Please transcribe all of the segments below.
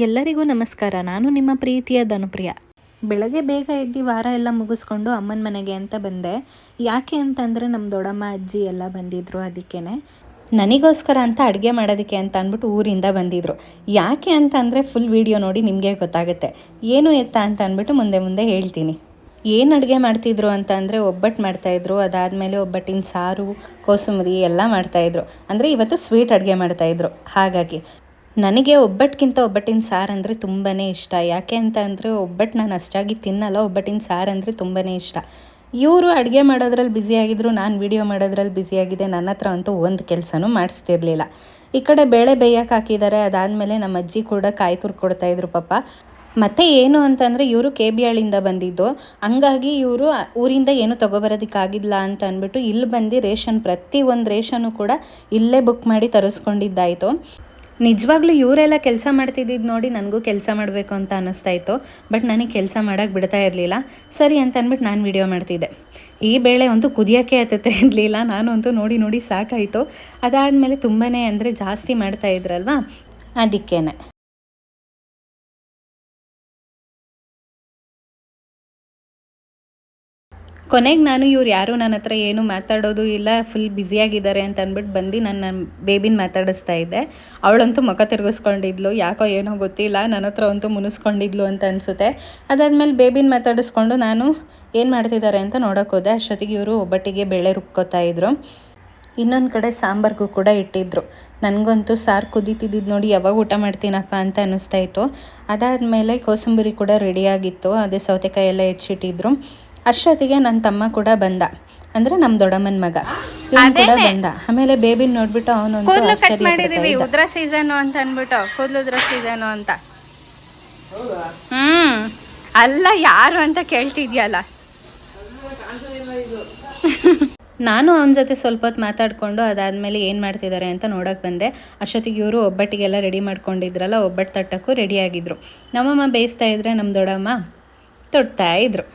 ಎಲ್ಲರಿಗೂ ನಮಸ್ಕಾರ. ನಾನು ನಿಮ್ಮ ಪ್ರೀತಿಯ ಧನುಪ್ರಿಯ. ಬೆಳಗ್ಗೆ ಬೇಗ ಎದ್ದು ವಾರ ಎಲ್ಲ ಮುಗಿಸ್ಕೊಂಡು ಅಮ್ಮನ ಮನೆಗೆ ಅಂತ ಬಂದೆ. ಯಾಕೆ ಅಂತಂದರೆ ನಮ್ಮ ದೊಡ್ಡಮ್ಮ ಅಜ್ಜಿ ಎಲ್ಲ ಬಂದಿದ್ದರು. ಅದಕ್ಕೇ ನನಗೋಸ್ಕರ ಅಂತ ಅಡುಗೆ ಮಾಡೋದಕ್ಕೆ ಅಂತ ಅಂದ್ಬಿಟ್ಟು ಊರಿಂದ ಬಂದಿದ್ದರು. ಯಾಕೆ ಅಂತಂದರೆ ಫುಲ್ ವೀಡಿಯೋ ನೋಡಿ ನಿಮಗೆ ಗೊತ್ತಾಗುತ್ತೆ ಏನು ಎತ್ತ ಅಂತ ಅಂದ್ಬಿಟ್ಟು ಮುಂದೆ ಹೇಳ್ತೀನಿ. ಏನು ಅಡುಗೆ ಮಾಡ್ತಿದ್ರು ಅಂತ ಅಂದರೆ ಒಬ್ಬಟ್ಟು ಮಾಡ್ತಾಯಿದ್ರು, ಅದಾದಮೇಲೆ ಒಬ್ಬಟ್ಟಿನ ಸಾರು, ಕೋಸಂಬರಿ ಎಲ್ಲ ಮಾಡ್ತಾಯಿದ್ರು. ಅಂದರೆ ಇವತ್ತು ಸ್ವೀಟ್ ಅಡುಗೆ ಮಾಡ್ತಾಯಿದ್ರು. ಹಾಗಾಗಿ ನನಗೆ ಒಬ್ಬಟ್ಟಿಗಿಂತ ಒಬ್ಬಟ್ಟಿನ ಸಾರು ಅಂದರೆ ತುಂಬಾ ಇಷ್ಟ. ಯಾಕೆ ಅಂತ ಅಂದರೆ ಒಬ್ಬಟ್ಟು ನಾನು ಅಷ್ಟಾಗಿ ತಿನ್ನಲ್ಲ, ಒಬ್ಬಟ್ಟಿನ ಸಾರು ಅಂದರೆ ತುಂಬಾ ಇಷ್ಟ. ಇವರು ಅಡುಗೆ ಮಾಡೋದ್ರಲ್ಲಿ ಬ್ಯುಸಿಯಾಗಿದ್ದರು, ನಾನು ವೀಡಿಯೋ ಮಾಡೋದ್ರಲ್ಲಿ ಬ್ಯುಸಿಯಾಗಿದೆ. ನನ್ನ ಹತ್ರ ಅಂತೂ ಒಂದು ಕೆಲಸನೂ ಮಾಡಿಸ್ತಿರ್ಲಿಲ್ಲ. ಈ ಕಡೆ ಬೇಳೆ ಬೇಯಕ್ಕೆ ಹಾಕಿದ್ದಾರೆ. ಅದಾದಮೇಲೆ ನಮ್ಮ ಅಜ್ಜಿ ಕೂಡ ಕಾಯಿ ತುರ್ದು ಕೊಡ್ತಾಯಿದ್ರು ಪಾಪ. ಮತ್ತು ಏನು ಅಂತಂದರೆ ಇವರು KBHಳ್ಳಿಯಿಂದ ಬಂದಿದ್ದು, ಹಂಗಾಗಿ ಇವರು ಊರಿಂದ ಏನು ತೊಗೊಬರೋದಕ್ಕಾಗಿಲ್ಲ ಅಂತ ಅಂದ್ಬಿಟ್ಟು ಇಲ್ಲಿ ಬಂದು ಪ್ರತಿಯೊಂದು ರೇಷನ್ನು ಕೂಡ ಇಲ್ಲೇ ಬುಕ್ ಮಾಡಿ ತರಿಸ್ಕೊಂಡಿದ್ದಾಯಿತು. ನಿಜವಾಗ್ಲೂ ಇವರೆಲ್ಲ ಕೆಲಸ ಮಾಡ್ತಿದ್ದಿದ್ದು ನೋಡಿ ನನಗೂ ಕೆಲಸ ಮಾಡಬೇಕು ಅಂತ ಅನ್ನಿಸ್ತಾಯಿತ್ತು. ಬಟ್ ನನಗೆ ಕೆಲಸ ಮಾಡೋಕ್ಕೆ ಬಿಡ್ತಾ ಇರಲಿಲ್ಲ. ಸರಿ ಅಂತ ಅಂದ್ಬಿಟ್ಟು ನಾನು ವೀಡಿಯೋ ಮಾಡ್ತಿದ್ದೆ. ಈ ಬೇಳೆ ಅಂತೂ ಕುದಿಯೋಕ್ಕೆ ಹತ್ತುತ್ತೆ ಇರಲಿಲ್ಲ. ನಾನಂತೂ ನೋಡಿ ಸಾಕಾಯಿತು. ಅದಾದಮೇಲೆ ತುಂಬಾ ಅಂದರೆ ಜಾಸ್ತಿ ಮಾಡ್ತಾಯಿದ್ರಲ್ವ, ಅದಕ್ಕೇ ಕೊನೆಗೆ ನಾನು ಇವ್ರು ಯಾರು ನನ್ನ ಹತ್ರ ಏನು ಮಾತಾಡೋದು ಇಲ್ಲ, ಫುಲ್ ಬ್ಯುಸಿಯಾಗಿದ್ದಾರೆ ಅಂತ ಅಂದ್ಬಿಟ್ಟು ಬಂದು ನನ್ನ ಬೇಬಿನ ಮಾತಾಡಿಸ್ತಾ ಇದ್ದೆ. ಅವಳಂತೂ ಮುಖ ತಿರುಗಿಸ್ಕೊಂಡಿದ್ಲು. ಯಾಕೋ ಏನೋ ಗೊತ್ತಿಲ್ಲ, ನನ್ನ ಹತ್ರ ಅಂತೂ ಮುನಿಸ್ಕೊಂಡಿದ್ಲು ಅಂತ ಅನಿಸುತ್ತೆ. ಅದಾದಮೇಲೆ ಬೇಬಿನ ಮಾತಾಡಿಸ್ಕೊಂಡು ನಾನು ಏನು ಮಾಡ್ತಿದ್ದಾರೆ ಅಂತ ನೋಡೋಕೆ ಹೋದೆ. ಅಷ್ಟೊತ್ತಿಗೆ ಇವರು ಒಬ್ಬಟ್ಟಿಗೆ ಬೇಳೆ ರುಬ್ಕೋತಾಯಿದ್ರು. ಇನ್ನೊಂದು ಕಡೆ ಸಾಂಬಾರ್ಗೂ ಕೂಡ ಇಟ್ಟಿದ್ರು. ನನಗಂತೂ ಸಾರು ಕುದೀತಿದ್ದು ನೋಡಿ ಯಾವಾಗ ಊಟ ಮಾಡ್ತೀನಪ್ಪ ಅಂತ ಅನ್ನಿಸ್ತಾಯಿತ್ತು. ಅದಾದಮೇಲೆ ಕೋಸಂಬರಿ ಕೂಡ ರೆಡಿಯಾಗಿತ್ತು. ಅದೇ ಸೌತೆಕಾಯಿ ಎಲ್ಲ ಹೆಚ್ಚಿಟ್ಟಿದ್ರು. ಅಷ್ಟೊತ್ತಿಗೆ ನನ್ನ ತಮ್ಮ ಕೂಡ ಬಂದ, ಅಂದರೆ ನಮ್ಮ ದೊಡ್ಡಮ್ಮನ ಮಗ ಕೂಡ ಬಂದ. ಆಮೇಲೆ ಬೇಬಿನ ನೋಡ್ಬಿಟ್ಟು ಅವನು ಉದ್ರ ಸೀಸನು ಅಂತ ಅಂದ್ಬಿಟ್ಟು ಕೂದಲು ಉದ್ರ ಸೀಸನು ಅಂತ. ಅಲ್ಲ ಯಾರು ಅಂತ ಕೇಳ್ತಿದ್ಯಲ್ಲ. ನಾನು ಅವನ ಜೊತೆ ಸ್ವಲ್ಪ ಹೊತ್ತು ಮಾತಾಡಿಕೊಂಡು ಅದಾದಮೇಲೆ ಏನು ಮಾಡ್ತಿದ್ದಾರೆ ಅಂತ ನೋಡೋಕೆ ಬಂದೆ. ಅಷ್ಟೊತ್ತಿಗೆ ಇವರು ಒಬ್ಬಟ್ಟಿಗೆಲ್ಲ ರೆಡಿ ಮಾಡ್ಕೊಂಡಿದ್ರಲ್ಲ, ಒಬ್ಬಟ್ಟು ತಟ್ಟಕ್ಕೂ ರೆಡಿಯಾಗಿದ್ದರು. ನಮ್ಮಮ್ಮ ಬೇಯಿಸ್ತಾ ಇದ್ರೆ ನಮ್ಮ ದೊಡ್ಡಮ್ಮ ತೊಡ್ತಾ ಇದ್ರು.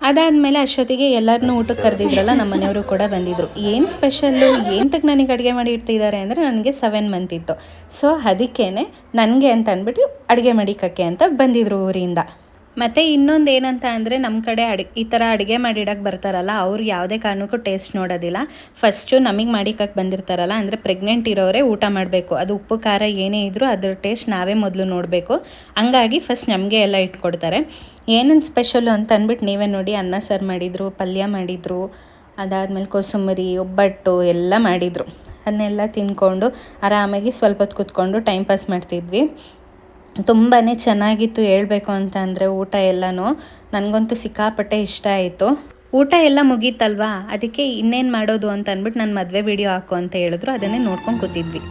ಅದಾದಮೇಲೆ ಅಷ್ಟೊತ್ತಿಗೆ ಎಲ್ಲರನ್ನೂ ಊಟಕ್ಕೆ ಕರೆದಿದ್ರಲ್ಲ, ನಮ್ಮ ಮನೆಯವರು ಕೂಡ ಬಂದಿದ್ದರು. ಏನು ಸ್ಪೆಷಲ್ಲು ಏನಕ್ಕೆ ನನಗೆ ಅಡುಗೆ ಮಾಡಿ ಇಡ್ತಿದ್ದಾರೆ ಅಂದರೆ ನನಗೆ 7 ಮಂತ್ ಇತ್ತು. ಸೊ ಅದಕ್ಕೇ ನನಗೆ ಅಂತ ಅಂದ್ಬಿಟ್ಟು ಅಡುಗೆ ಮಾಡಿಕಕ್ಕೆ ಅಂತ ಬಂದಿದ್ದರು ಊರಿಂದ. ಮತ್ತು ಇನ್ನೊಂದು ಏನಂತ ಅಂದರೆ ನಮ್ಮ ಕಡೆ ಈ ಥರ ಅಡುಗೆ ಮಾಡಿಡಕ್ಕೆ ಬರ್ತಾರಲ್ಲ, ಅವ್ರು ಯಾವುದೇ ಕಾರಣಕ್ಕೂ ಟೇಸ್ಟ್ ನೋಡೋದಿಲ್ಲ. ಫಸ್ಟು ನಮಗೆ ಮಾಡಿಕಕ್ಕೆ ಬಂದಿರ್ತಾರಲ್ಲ, ಅಂದರೆ ಪ್ರೆಗ್ನೆಂಟ್ ಇರೋರೇ ಊಟ ಮಾಡಬೇಕು. ಅದು ಉಪ್ಪು ಖಾರ ಏನೇ ಇದ್ದರೂ ಅದ್ರ ಟೇಸ್ಟ್ ನಾವೇ ಮೊದಲು ನೋಡಬೇಕು. ಹಂಗಾಗಿ ಫಸ್ಟ್ ನಮಗೆ ಎಲ್ಲ ಇಟ್ಕೊಡ್ತಾರೆ. ಏನೇನು ಸ್ಪೆಷಲ್ಲು ಅಂತ ಅಂದ್ಬಿಟ್ಟು ನೀವೇ ನೋಡಿ. ಅನ್ನ ಸಾರು ಮಾಡಿದರು, ಪಲ್ಯ ಮಾಡಿದರು, ಅದಾದಮೇಲೆ ಕೋಸಂಬರಿ, ಒಬ್ಬಟ್ಟು ಎಲ್ಲ ಮಾಡಿದರು. ಅದನ್ನೆಲ್ಲ ತಿಂದ್ಕೊಂಡು ಆರಾಮಾಗಿ ಸ್ವಲ್ಪ ಹೊತ್ತು ಕೂತ್ಕೊಂಡು ಟೈಮ್ ಪಾಸ್ ಮಾಡ್ತಿದ್ವಿ. ತುಂಬಾ ಚೆನ್ನಾಗಿತ್ತು ಹೇಳಬೇಕು ಅಂತ ಅಂದರೆ ಊಟ ಎಲ್ಲನೂ. ನನಗಂತೂ ಸಿಕ್ಕಾಪಟ್ಟೆ ಇಷ್ಟ ಆಯಿತು. ಊಟ ಎಲ್ಲ ಮುಗೀತಲ್ವಾ, ಅದಕ್ಕೆ ಇನ್ನೇನು ಮಾಡೋದು ಅಂತ ಅಂದ್ಬಿಟ್ಟು ನಾನು ಮದುವೆ ವೀಡಿಯೋ ಹಾಕು ಅಂತ ಹೇಳಿದ್ರು. ಅದನ್ನೇ ನೋಡ್ಕೊಂಡು ಕೂತಿದ್ವಿ.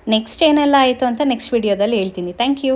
ನೆಕ್ಸ್ಟ್ ಏನೆಲ್ಲ ಆಯಿತು ಅಂತ ನೆಕ್ಸ್ಟ್ ವಿಡಿಯೋದಲ್ಲಿ ಹೇಳ್ತೀನಿ. Thank you.